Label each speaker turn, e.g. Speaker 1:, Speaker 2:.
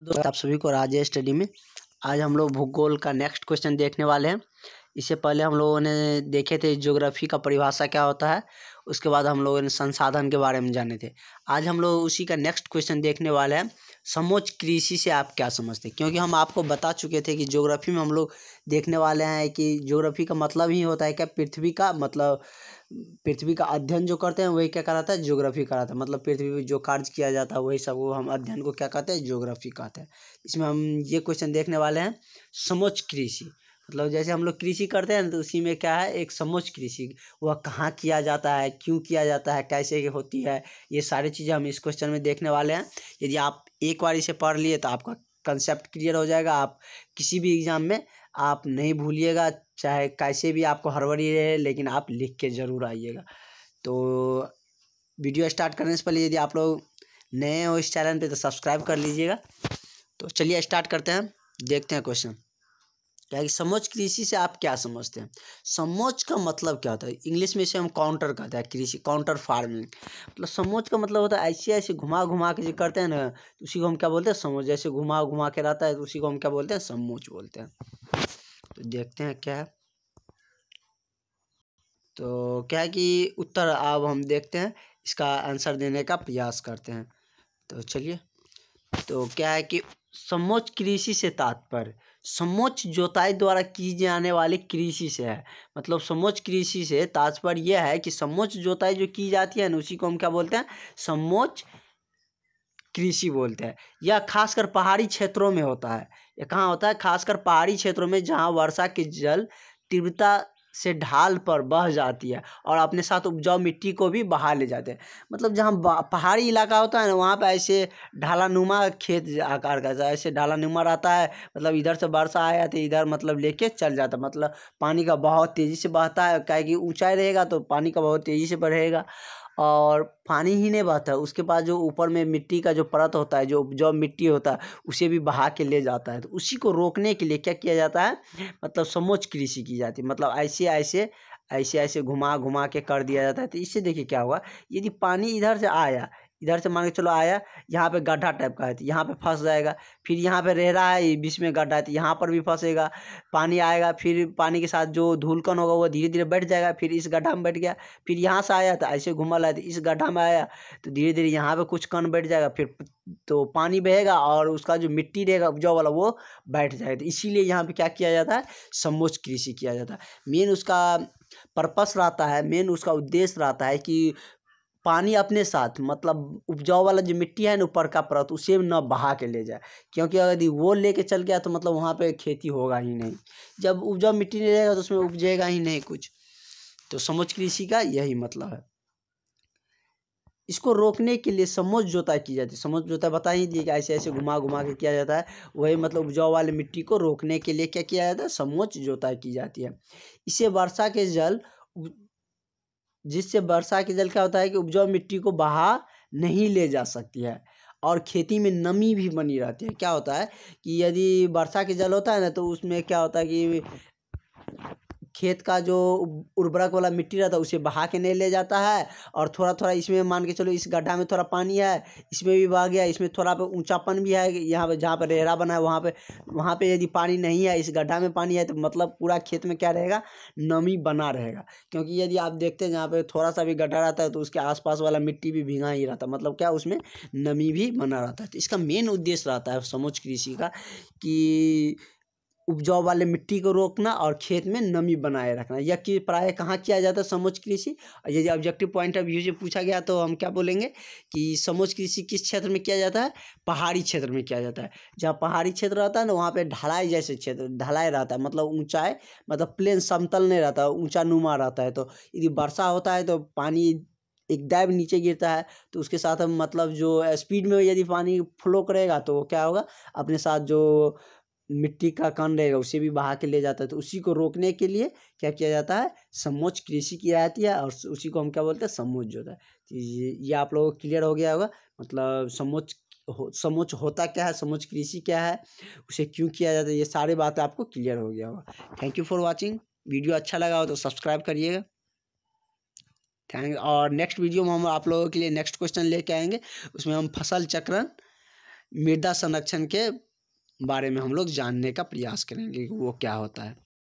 Speaker 1: दोस्तों आप सभी को राजेश स्टडी में आज हम लोग भूगोल का नेक्स्ट क्वेश्चन देखने वाले हैं। इससे पहले हम लोगों ने देखे थे ज्योग्राफी का परिभाषा क्या होता है, उसके बाद हम लोगों ने संसाधन के बारे में जाने थे। आज हम लोग उसी का नेक्स्ट क्वेश्चन देखने वाले हैं। समोच्च कृषि से आप क्या समझते हैं? क्योंकि हम आपको बता चुके थे कि ज्योग्राफी में हम लोग देखने वाले हैं कि ज्योग्राफी का मतलब ही होता है क्या, पृथ्वी का मतलब पृथ्वी का अध्ययन जो करते हैं वही क्या कहलाता है, ज्योग्राफी कहलाता है। मतलब पृथ्वी में जो कार्य किया जाता है वही सब वो हम अध्ययन को क्या कहते हैं, ज्योग्राफी कहते हैं। इसमें हम ये क्वेश्चन देखने वाले हैं समोच्च कृषि। मतलब जैसे हम लोग कृषि करते हैं तो उसी में क्या है, एक समोच्च कृषि, वह कहाँ किया जाता है, क्यों किया जाता है, कैसे होती है, ये सारी चीज़ें हम इस क्वेश्चन में देखने वाले हैं। यदि आप एक बार इसे पढ़ लिए तो आपका कंसेप्ट क्लियर हो जाएगा। आप किसी भी एग्जाम में आप नहीं भूलिएगा, चाहे कैसे भी आपको हड़बड़ी रहे, लेकिन आप लिख के ज़रूर आइएगा। तो वीडियो स्टार्ट करने से पहले यदि आप लोग नए हो इस चैनल पे तो सब्सक्राइब कर लीजिएगा। तो चलिए स्टार्ट करते हैं, देखते हैं क्वेश्चन क्या है कि समोच्च कृषि से आप क्या समझते हैं। समोच्च का मतलब क्या होता है, इंग्लिश में इसे हम काउंटर कहते हैं, कृषि काउंटर फार्मिंग। मतलब समोच्च का मतलब होता है ऐसे ऐसे घुमा घुमा के जो करते हैं ना, तो उसी को हम क्या बोलते हैं, समोच्च। जैसे घुमा घुमा के रहता है तो उसी को हम क्या बोलते हैं, समोच्च बोलते हैं। तो देखते हैं क्या है। तो क्या है कि उत्तर अब हम देखते हैं, इसका आंसर देने का प्रयास करते हैं। तो चलिए, तो क्या है कि समोच्च कृषि से तात्पर्य समोच्च जोताई द्वारा की जाने वाली कृषि से है। मतलब समोच्च कृषि से तात्पर्य यह है कि समोच्च जोताई जो की जाती है ना, उसी को हम क्या बोलते हैं, समोच्च कृषि बोलते हैं। यह खासकर पहाड़ी क्षेत्रों में होता है। यह कहाँ होता है, खासकर पहाड़ी क्षेत्रों में, जहाँ वर्षा के जल तीव्रता से ढाल पर बह जाती है और अपने साथ उपजाऊ मिट्टी को भी बहा ले जाते हैं। मतलब जहाँ पहाड़ी इलाका होता है ना, वहाँ पे ऐसे ढालानुमा खेत आकार का ऐसे ढालानुमा रहता है। मतलब इधर से वर्षा आया तो इधर मतलब लेके चल जाता है। मतलब पानी का बहुत तेज़ी से बहता है, क्या कि ऊंचाई रहेगा तो पानी का बहुत तेज़ी से बढ़ेगा। और पानी ही नहीं बहता है, उसके बाद जो ऊपर में मिट्टी का जो परत होता है, जो उपजाऊ मिट्टी होता है, उसे भी बहा के ले जाता है। तो उसी को रोकने के लिए क्या किया जाता है, मतलब समोच्च कृषि की जाती है। मतलब ऐसे ऐसे घुमा घुमा के कर दिया जाता है। तो इससे देखिए क्या हुआ, यदि पानी इधर से आया, इधर से मान के चलो आया, यहाँ पे गड्ढा टाइप का है तो यहाँ पे फंस जाएगा। फिर यहाँ पे रह रहा है, बीच में गड्ढा है तो यहाँ पर भी फंसेगा। पानी आएगा, फिर पानी के साथ जो धूलकण होगा वो धीरे धीरे बैठ जाएगा, फिर इस गड्ढा में बैठ गया। फिर यहाँ से आया तो ऐसे घुमा है तो इस गड्ढा में आया, तो धीरे धीरे यहाँ पे कुछ कण बैठ जाएगा। फिर तो पानी बहेगा और उसका जो मिट्टी रहेगा उपजाऊ वाला वो बैठ जाएगा। तो इसीलिए यहाँ पे क्या किया जाता है, समोच्च कृषि किया जाता है। मेन उसका पर्पस रहता है, मेन उसका उद्देश्य रहता है कि पानी अपने साथ, मतलब उपजाऊ वाला जो मिट्टी है ना, ऊपर का परत, उसे न बहा के ले जाए। क्योंकि यदि वो लेके चल गया तो मतलब वहाँ पे खेती होगा ही नहीं। जब उपजाऊ मिट्टी नहीं रहेगा तो उसमें उपजेगा ही नहीं कुछ। तो समोच्च कृषि का यही मतलब है। इसको रोकने के लिए समोच्च जोताई की जाती है। समोच्च जोताई बता ही दिए कि ऐसे ऐसे घुमा घुमा के किया जाता है। वही मतलब उपजाऊ वाले मिट्टी को रोकने के लिए क्या किया जाता है, समोच्च जोताई की जाती है। इससे वर्षा के जल जिससे वर्षा के जल क्या होता है कि उपजाऊ मिट्टी को बहा नहीं ले जा सकती है और खेती में नमी भी बनी रहती है। क्या होता है कि यदि वर्षा के जल होता है ना, तो उसमें क्या होता है कि खेत का जो उर्वरक वाला मिट्टी रहता है उसे बहा के नहीं ले जाता है। और थोड़ा थोड़ा इसमें मान के चलो, इस गड्ढा में थोड़ा पानी है, इसमें भी बह गया, इसमें थोड़ा पे ऊंचापन भी है, यहाँ पे जहाँ पे रेहरा बना है वहाँ पे यदि पानी नहीं है, इस गड्ढा में पानी है, तो मतलब पूरा खेत में क्या रहेगा, नमी बना रहेगा। क्योंकि यदि आप देखते हैं जहाँ पे थोड़ा सा भी गड्ढा रहता है तो उसके आसपास वाला मिट्टी भी भीगा ही रहता है। मतलब क्या, उसमें नमी भी बना रहता है। तो इसका मेन उद्देश्य रहता है समोच्च कृषि का कि उपजाऊ वाले मिट्टी को रोकना और खेत में नमी बनाए रखना। यह कि प्राय कहाँ किया जाता है, समोच्च कृषि। और यदि ऑब्जेक्टिव पॉइंट ऑफ व्यू से पूछा गया तो हम क्या बोलेंगे कि समोच्च कृषि किस क्षेत्र में किया जाता है, पहाड़ी क्षेत्र में किया जाता है। जहाँ पहाड़ी क्षेत्र रहता है ना, वहाँ पे ढलाई जैसे क्षेत्र, ढलाई रहता है, मतलब ऊंचाई, मतलब प्लेन समतल नहीं रहता, ऊंचा नुमा रहता है। तो यदि वर्षा होता है तो पानी एकदम नीचे गिरता है, तो उसके साथ हम मतलब जो स्पीड में यदि पानी फ्लो करेगा तो क्या होगा, अपने साथ जो मिट्टी का कण रहेगा उसे भी बहा के ले जाता है। तो उसी को रोकने के लिए क्या किया जाता है, समोच्च कृषि की जाती है। और उसी को हम क्या बोलते हैं, समोच्च जोताई। तो ये आप लोगों को क्लियर हो गया होगा। मतलब समोच्च होता क्या है, समोच्च कृषि क्या है, उसे क्यों किया जाता है, ये सारी बातें आपको क्लियर हो गया होगा। Thank you for watching. Video अच्छा लगा हो तो सब्सक्राइब करिएगा। और नेक्स्ट वीडियो में हम आप लोगों के लिए नेक्स्ट क्वेश्चन लेके आएंगे। उसमें हम फसल चक्रण मृदा संरक्षण के बारे में हम लोग जानने का प्रयास करेंगे कि वो क्या होता है।